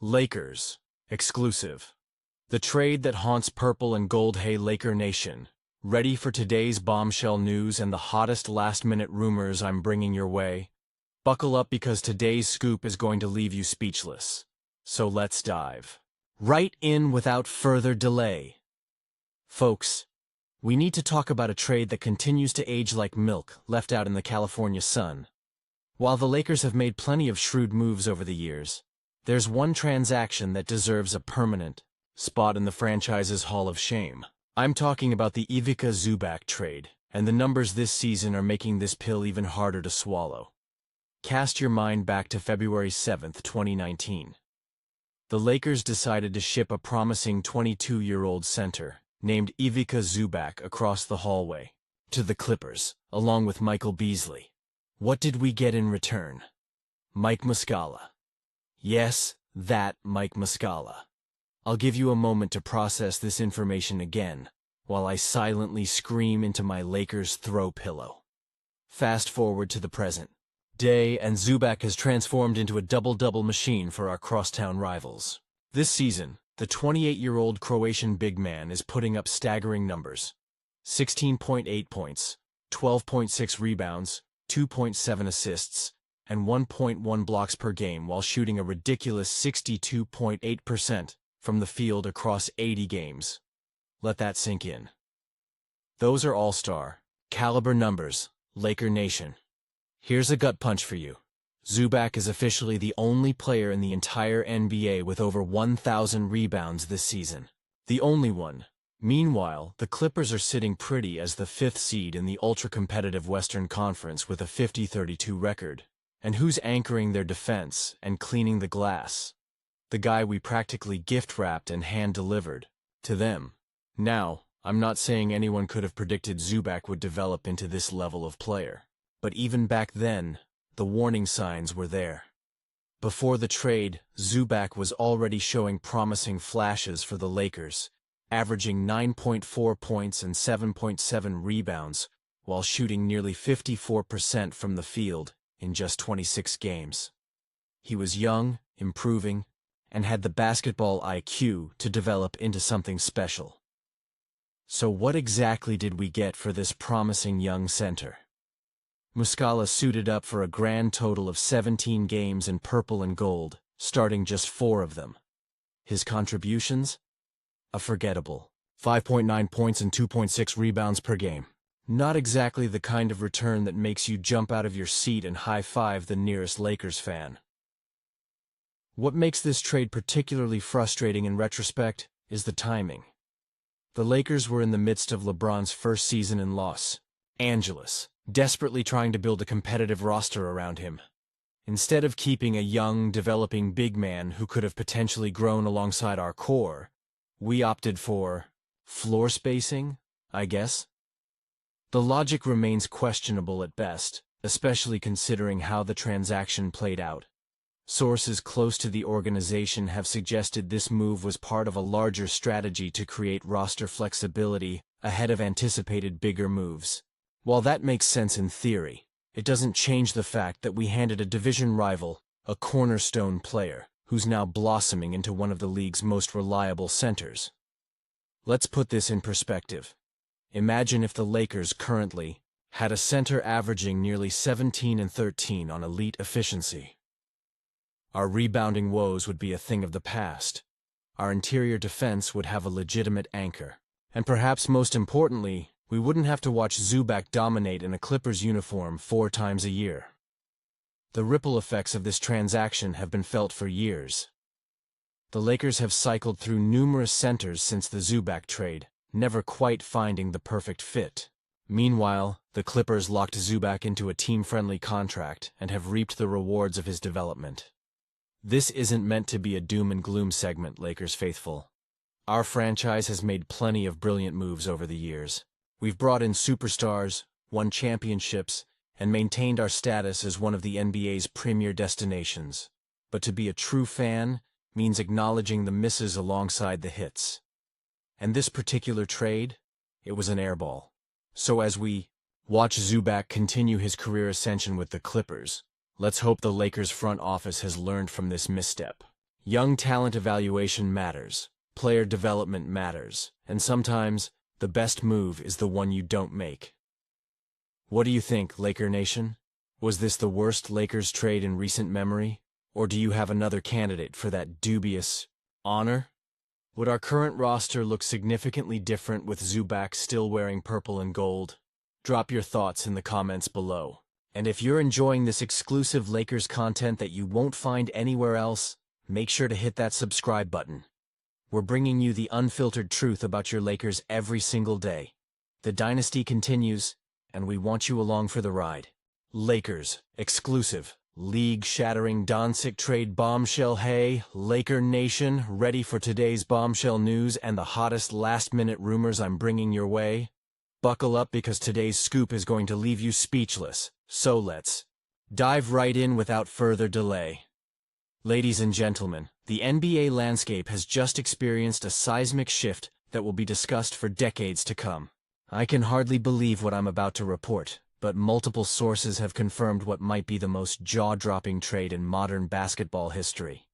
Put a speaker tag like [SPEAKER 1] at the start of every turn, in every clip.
[SPEAKER 1] Lakers. Exclusive. The trade that haunts purple and gold. Hey Laker Nation. Ready for today's bombshell news and the hottest last-minute rumors I'm bringing your way? Buckle up because today's scoop is going to leave you speechless. So let's dive right in without further delay. Folks, we need to talk about a trade that continues to age like milk left out in the California sun. While the Lakers have made plenty of shrewd moves over the years, there's one transaction that deserves a permanent spot in the franchise's Hall of Shame. I'm talking about the Ivica Zubac trade, and the numbers this season are making this pill even harder to swallow. Cast your mind back to February 7, 2019. The Lakers decided to ship a promising 22-year-old center named Ivica Zubac across the hallway to the Clippers, along with Michael Beasley. What did we get in return? Mike Muscala. Yes, that Mike Muscala. I'll give you a moment to process this information again, while I silently scream into my Lakers throw pillow. Fast forward to the present day, and Zubac has transformed into a double-double machine for our crosstown rivals. This season, the 28-year-old Croatian big man is putting up staggering numbers. 16.8 points, 12.6 rebounds, 2.7 assists, and 1.1 blocks per game while shooting a ridiculous 62.8% from the field across 80 games. Let that sink in. Those are all-star caliber numbers, Laker Nation. Here's a gut punch for you. Zubac is officially the only player in the entire NBA with over 1,000 rebounds this season. The only one. Meanwhile, the Clippers are sitting pretty as the fifth seed in the ultra-competitive Western Conference with a 50-32 record. And who's anchoring their defense and cleaning the glass? The guy we practically gift-wrapped and hand-delivered to them. Now, I'm not saying anyone could have predicted Zubac would develop into this level of player. But even back then, the warning signs were there. Before the trade, Zubac was already showing promising flashes for the Lakers, averaging 9.4 points and 7.7 rebounds, while shooting nearly 54% from the field in just 26 games. He was young, improving, and had the basketball IQ to develop into something special. So what exactly did we get for this promising young center? Muscala suited up for a grand total of 17 games in purple and gold, starting just 4 of them. His contributions? A forgettable 5.9 points and 2.6 rebounds per game. Not exactly the kind of return that makes you jump out of your seat and high-five the nearest Lakers fan. What makes this trade particularly frustrating in retrospect is the timing. The Lakers were in the midst of LeBron's first season in Los Angeles, desperately trying to build a competitive roster around him. Instead of keeping a young, developing big man who could have potentially grown alongside our core, we opted for floor spacing, I guess. The logic remains questionable at best, especially considering how the transaction played out. Sources close to the organization have suggested this move was part of a larger strategy to create roster flexibility ahead of anticipated bigger moves. While that makes sense in theory, it doesn't change the fact that we handed a division rival a cornerstone player who's now blossoming into one of the league's most reliable centers. Let's put this in perspective. Imagine if the Lakers currently had a center averaging nearly 17 and 13 on elite efficiency. Our rebounding woes would be a thing of the past. Our interior defense would have a legitimate anchor. And perhaps most importantly, we wouldn't have to watch Zubac dominate in a Clippers uniform 4 times a year. The ripple effects of this transaction have been felt for years. The Lakers have cycled through numerous centers since the Zubac trade, never quite finding the perfect fit. Meanwhile, the Clippers locked Zubac into a team-friendly contract and have reaped the rewards of his development. This isn't meant to be a doom and gloom segment, Lakers faithful. Our franchise has made plenty of brilliant moves over the years. We've brought in superstars, won championships, and maintained our status as one of the NBA's premier destinations. But to be a true fan means acknowledging the misses alongside the hits. And this particular trade, it was an airball. So as we watch Zubac continue his career ascension with the Clippers, let's hope the Lakers front office has learned from this misstep. Young talent evaluation matters, player development matters, and sometimes the best move is the one you don't make. What do you think, Laker Nation? Was this the worst Lakers trade in recent memory? Or do you have another candidate for that dubious honor? Would our current roster look significantly different with Zubac still wearing purple and gold? Drop your thoughts in the comments below. And if you're enjoying this exclusive Lakers content that you won't find anywhere else, make sure to hit that subscribe button. We're bringing you the unfiltered truth about your Lakers every single day. The dynasty continues, and we want you along for the ride. Lakers, exclusive, league-shattering Doncic trade bombshell. Hey, Laker Nation, ready for today's bombshell news and the hottest last-minute rumors I'm bringing your way? Buckle up because today's scoop is going to leave you speechless. So let's dive right in without further delay. Ladies and gentlemen, the NBA landscape has just experienced a seismic shift that will be discussed for decades to come. I can hardly believe what I'm about to report, but multiple sources have confirmed what might be the most jaw-dropping trade in modern basketball history.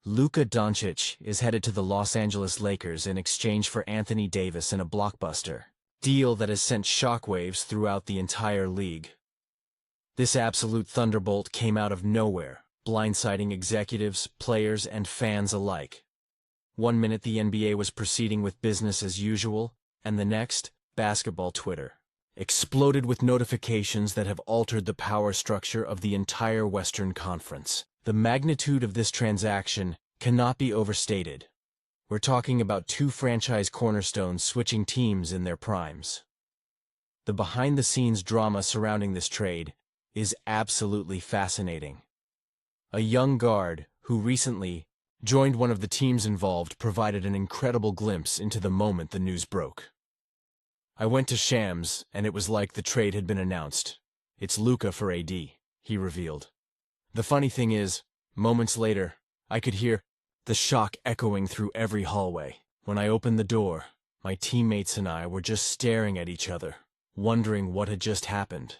[SPEAKER 1] Luka Doncic is headed to the Los Angeles Lakers in exchange for Anthony Davis in a blockbuster deal that has sent shockwaves throughout the entire league. This absolute thunderbolt came out of nowhere, blindsiding executives, players, and fans alike. One minute the NBA was proceeding with business as usual, and the next, basketball Twitter exploded with notifications that have altered the power structure of the entire Western Conference. The magnitude of this transaction cannot be overstated. We're talking about two franchise cornerstones switching teams in their primes. The behind-the-scenes drama surrounding this trade is absolutely fascinating. A young guard who recently joined one of the teams involved provided an incredible glimpse into the moment the news broke. I went to Shams, and it was like the trade had been announced. It's Luka for AD, he revealed. The funny thing is, moments later, I could hear the shock echoing through every hallway. When I opened the door, my teammates and I were just staring at each other, wondering what had just happened.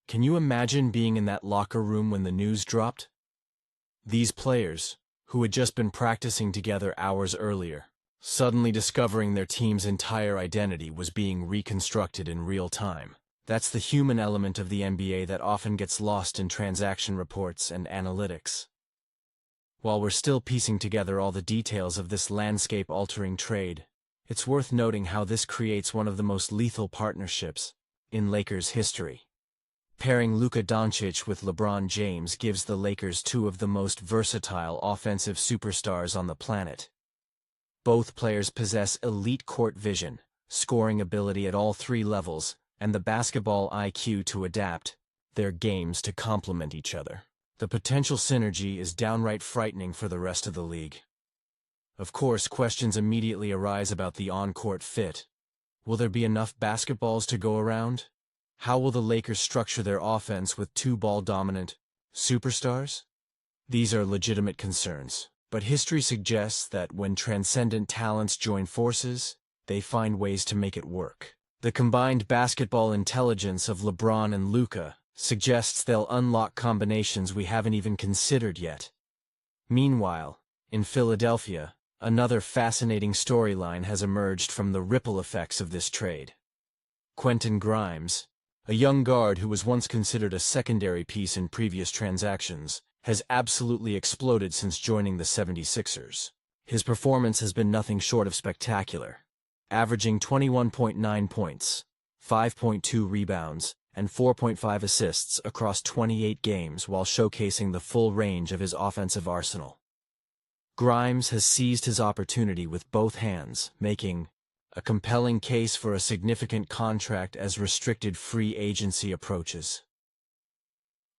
[SPEAKER 1] Can you imagine being in that locker room when the news dropped? These players, who had just been practicing together hours earlier, suddenly discovering their team's entire identity was being reconstructed in real time. That's the human element of the NBA that often gets lost in transaction reports and analytics. While we're still piecing together all the details of this landscape-altering trade, it's worth noting how this creates one of the most lethal partnerships in Lakers history. Pairing Luka Doncic with LeBron James gives the Lakers two of the most versatile offensive superstars on the planet. Both players possess elite court vision, scoring ability at all three levels, and the basketball IQ to adapt their games to complement each other. The potential synergy is downright frightening for the rest of the league. Of course, questions immediately arise about the on-court fit. Will there be enough basketballs to go around? How will the Lakers structure their offense with two ball-dominant superstars? These are legitimate concerns, but history suggests that when transcendent talents join forces, they find ways to make it work. The combined basketball intelligence of LeBron and Luka suggests they'll unlock combinations we haven't even considered yet. Meanwhile, in Philadelphia, another fascinating storyline has emerged from the ripple effects of this trade. Quentin Grimes, a young guard who was once considered a secondary piece in previous transactions, has absolutely exploded since joining the 76ers. His performance has been nothing short of spectacular, averaging 21.9 points, 5.2 rebounds, and 4.5 assists across 28 games while showcasing the full range of his offensive arsenal. Grimes has seized his opportunity with both hands, making a compelling case for a significant contract as restricted free agency approaches.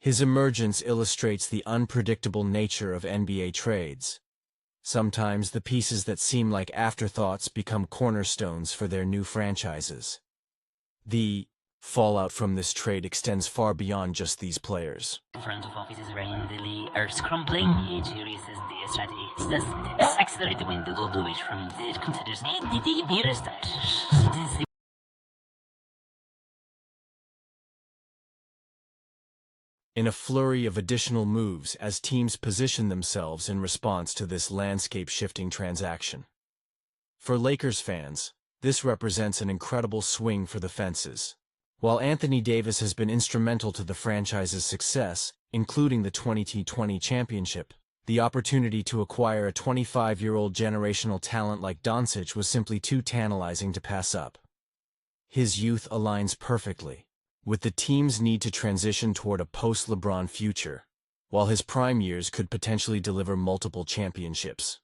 [SPEAKER 1] His emergence illustrates the unpredictable nature of NBA trades. Sometimes the pieces that seem like afterthoughts become cornerstones for their new franchises. The fallout from this trade extends far beyond just these players.
[SPEAKER 2] Front of offices randomly are scrambling to resist the strategy. Thus, accelerate when the goal which from the considers the nearest.
[SPEAKER 1] in a flurry of additional moves as teams position themselves in response to this landscape-shifting transaction. For Lakers fans, this represents an incredible swing for the fences. While Anthony Davis has been instrumental to the franchise's success, including the 2020 championship, the opportunity to acquire a 25-year-old generational talent like Doncic was simply too tantalizing to pass up. His youth aligns perfectly with the team's need to transition toward a post-LeBron future, while his prime years could potentially deliver multiple championships.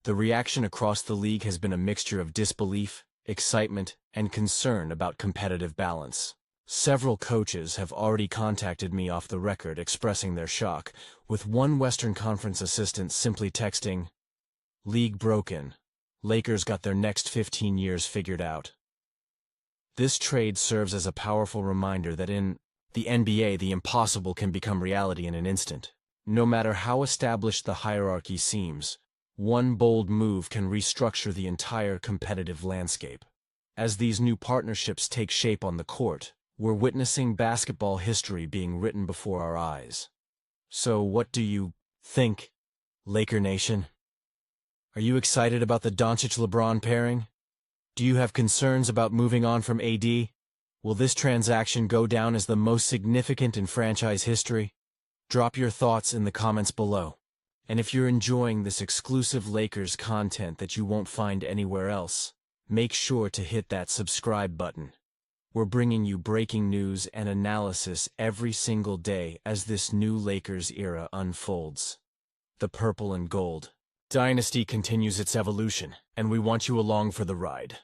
[SPEAKER 1] The reaction across the league has been a mixture of disbelief, excitement, and concern about competitive balance. Several coaches have already contacted me off the record expressing their shock, with one Western Conference assistant simply texting, "League broken. Lakers got their next 15 years figured out." This trade serves as a powerful reminder that in the NBA, the impossible can become reality in an instant. No matter how established the hierarchy seems, one bold move can restructure the entire competitive landscape. As these new partnerships take shape on the court, we're witnessing basketball history being written before our eyes. So what do you think, Laker Nation? Are you excited about the Doncic-LeBron pairing? Do you have concerns about moving on from AD? Will this transaction go down as the most significant in franchise history? Drop your thoughts in the comments below. And if you're enjoying this exclusive Lakers content that you won't find anywhere else, make sure to hit that subscribe button. We're bringing you breaking news and analysis every single day as this new Lakers era unfolds. The purple and gold dynasty continues its evolution, and we want you along for the ride.